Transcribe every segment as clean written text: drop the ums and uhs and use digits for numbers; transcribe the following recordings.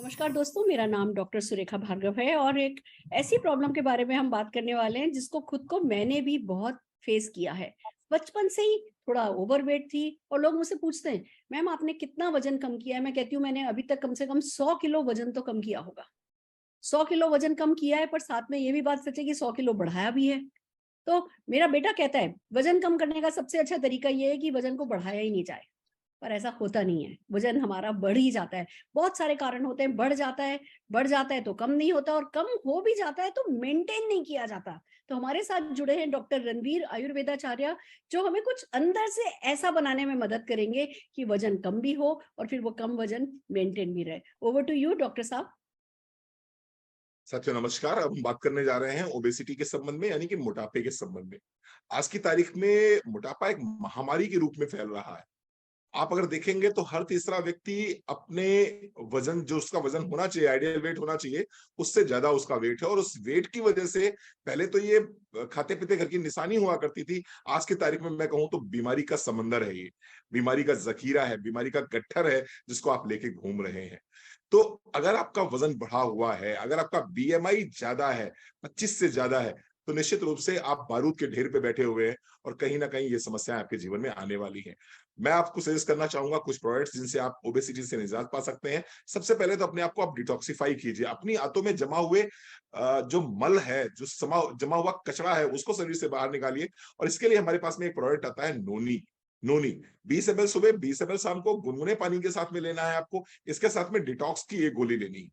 नमस्कार दोस्तों, मेरा नाम डॉक्टर सुरेखा भार्गव है और एक ऐसी प्रॉब्लम के बारे में हम बात करने वाले हैं जिसको खुद को मैंने भी बहुत फेस किया है। बचपन से ही थोड़ा ओवरवेट थी और लोग मुझसे पूछते हैं, मैम आपने कितना वजन कम किया है? मैं कहती हूँ मैंने अभी तक कम से कम 100 किलो वजन तो कम किया होगा। 100 किलो वजन कम किया है, पर साथ में ये भी बात सच है कि 100 किलो बढ़ाया भी है। तो मेरा बेटा कहता है वजन कम करने का सबसे अच्छा तरीका ये है कि वजन को बढ़ाया ही नहीं जाए। पर ऐसा होता नहीं है, वज़न हमारा बढ़ ही जाता है। बहुत सारे कारण होते हैं, बढ़ जाता है तो कम नहीं होता और कम हो भी जाता है तो मेंटेन नहीं किया जाता। तो हमारे साथ जुड़े हैं डॉक्टर रणवीर आयुर्वेदाचार्य, जो हमें कुछ अंदर से ऐसा बनाने में मदद करेंगे कि वज़न कम भी हो और फिर वो कम वज़न मेंटेन भी रहे। ओवर टू यू डॉक्टर साहब। साथियों नमस्कार। अब हम बात करने जा रहे हैं ओबेसिटी के संबंध में, यानी कि मोटापे के संबंध में। आज की तारीख में मोटापा एक महामारी के रूप में फैल रहा है। आप अगर देखेंगे तो हर तीसरा व्यक्ति अपने वजन, जो उसका वजन होना चाहिए, आइडियल वेट होना चाहिए, उससे ज्यादा उसका वेट है। और उस वेट की वजह से पहले तो ये खाते पीते घर की निशानी हुआ करती थी। आज की तारीख में मैं कहूं तो बीमारी का समंदर है, ये बीमारी का जखीरा है, बीमारी का गट्ठर है, जिसको आप लेके घूम रहे हैं। तो अगर आपका वजन बढ़ा हुआ है, अगर आपका बीएमआई ज्यादा है, 25 से ज्यादा है, तो निश्चित रूप से आप बारूद के ढेर पे बैठे हुए हैं और कहीं ना कहीं ये समस्याएं आपके जीवन में आने वाली हैं। मैं आपको सजेस्ट करना चाहूंगा कुछ प्रोडक्ट्स जिनसे आप ओबेसिटी से निजात पा सकते हैं। सबसे पहले तो अपने आप को आप डिटॉक्सिफाई कीजिए। अपनी आंतों में जमा हुए जो मल है, जो जमा हुआ कचरा है, उसको शरीर से बाहर निकालिए। और इसके लिए हमारे पास में एक प्रोडक्ट आता है, नोनी। नोनी 20 ml सुबह, 20 ml शाम को, गुनगुने पानी के साथ में लेना है आपको। इसके साथ में डिटॉक्स की एक गोली लेनी है,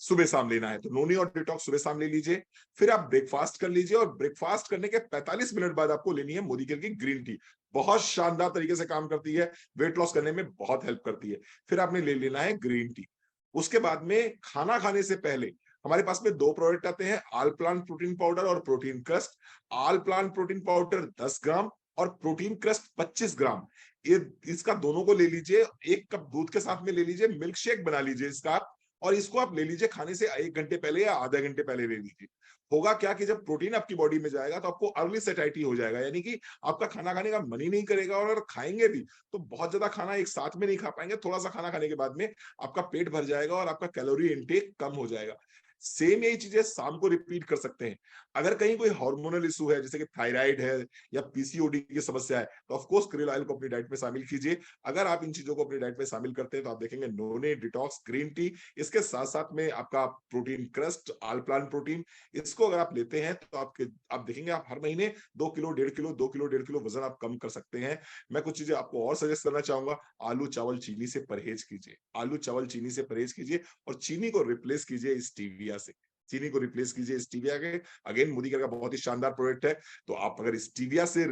सुबह शाम लेना है। तो नोनी और डिटॉक्स सुबह शाम ले लीजिए। फिर आप ब्रेकफास्ट कर लीजिए और ब्रेकफास्ट करने के 45 मिनट बाद आपको लेनी है मोदी केयर की ग्रीन टी। बहुत शानदार तरीके से काम करती है, वेट लॉस करने में बहुत हेल्प करती है। फिर आपने ले लेना है ग्रीन टी। उसके बाद में खाना खाने से पहले हमारे पास में दो प्रोडक्ट आते हैं, आल प्लांट प्रोटीन पाउडर और प्रोटीन क्रस्ट। आल प्लांट प्रोटीन पाउडर 10 ग्राम और प्रोटीन क्रस्ट 25 ग्राम। ये इसका दोनों को ले लीजिए, एक कप दूध के साथ में ले लीजिए, मिल्क शेक बना लीजिए इसका। और इसको आप ले लीजिए खाने से 1 घंटे पहले या आधे घंटे पहले ले लीजिए। होगा क्या कि जब प्रोटीन आपकी बॉडी में जाएगा तो आपको अर्ली सेटाइटी हो जाएगा, यानी कि आपका खाना खाने का मन ही नहीं करेगा। और अगर खाएंगे भी तो बहुत ज्यादा खाना एक साथ में नहीं खा पाएंगे। थोड़ा सा खाना खाने के बाद में आपका पेट भर जाएगा और आपका कैलोरी इनटेक कम हो जाएगा। सेम यही चीजें शाम को रिपीट कर सकते हैं। अगर कहीं कोई हार्मोनल इशू है, जैसे कि थायराइड है या पीसीओडी की समस्या है, तो ऑफ कोर्स क्रिल ऑयल को अपनी डाइट में शामिल कीजिए। अगर आप इन चीजों को अपनी डाइट में शामिल करते हैं तो आप देखेंगे नोने, डिटॉक्स, ग्रीन टी, इसके साथ साथ में आपका प्रोटीन क्रस्ट, आल प्लांट प्रोटीन, इसको अगर आप लेते हैं तो आप देखेंगे आप हर महीने 2 किलो 1.5 किलो 2 किलो 1.5 किलो वजन आप कम कर सकते हैं। मैं कुछ चीजें आपको और सजेस्ट करना चाहूंगा। आलू चावल चीनी से परहेज कीजिए, आलू चावल चीनी से परहेज कीजिए और चीनी को रिप्लेस कीजिए स्टीविया से। चीनी को रिप्लेस कीजिए स्टीविया के। अगेन मोदी केयर का बहुत ही शानदार प्रोडक्ट है। तो आप अगर स्टीविया से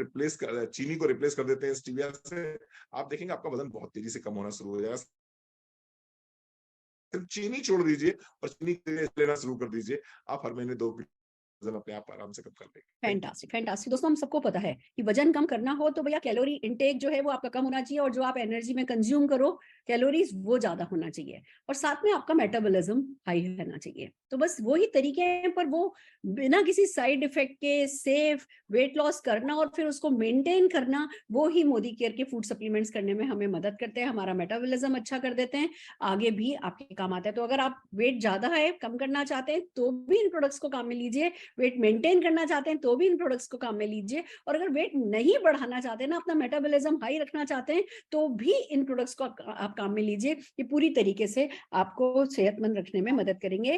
चीनी को रिप्लेस कर देते हैं स्टीविया से, आप देखेंगे आपका वजन बहुत तेजी से कम होना शुरू हो जाएगा। सिर्फ चीनी छोड़ दीजिए और चीनी लेना शुरू कर दीजिए। आप हर महीने 2 किलो वजन अपने आप आराम से कम कर लेंगे। Thank you. Fantastic, fantastic. दोस्तों, हम सबको पता है कि वजन कम करना हो तो भैया कैलोरी इंटेक जो है वो आपका कम होना चाहिए और जो आप एनर्जी में कंज्यूम करो कैलोरीज, वो ज्यादा होना चाहिए और साथ में आपका मेटाबॉलिज्म हाई रहना चाहिए। तो बस वही तरीके हैं, पर वो बिना किसी साइड इफेक्ट के सेफ वेट लॉस करना और फिर उसको मेंटेन करना, वो ही मोदी केयर के फूड सप्लीमेंट्स करने में हमें मदद करते हैं, हमारा मेटाबॉलिज्म अच्छा कर देते हैं, आगे भी आपके काम आता है। तो अगर आप वेट ज्यादा है, कम करना चाहते हैं, तो भी इन प्रोडक्ट्स को काम में लीजिए। वेट मेंटेन करना चाहते हैं तो भी इन प्रोडक्ट्स को काम में लीजिए। और अगर वेट नहीं बढ़ाना चाहते हैं ना, अपना मेटाबॉलिज्म हाई रखना चाहते हैं, तो भी इन प्रोडक्ट्स को आप काम में लीजिए। ये पूरी तरीके से आपको सेहतमंद रखने में मदद करेंगे।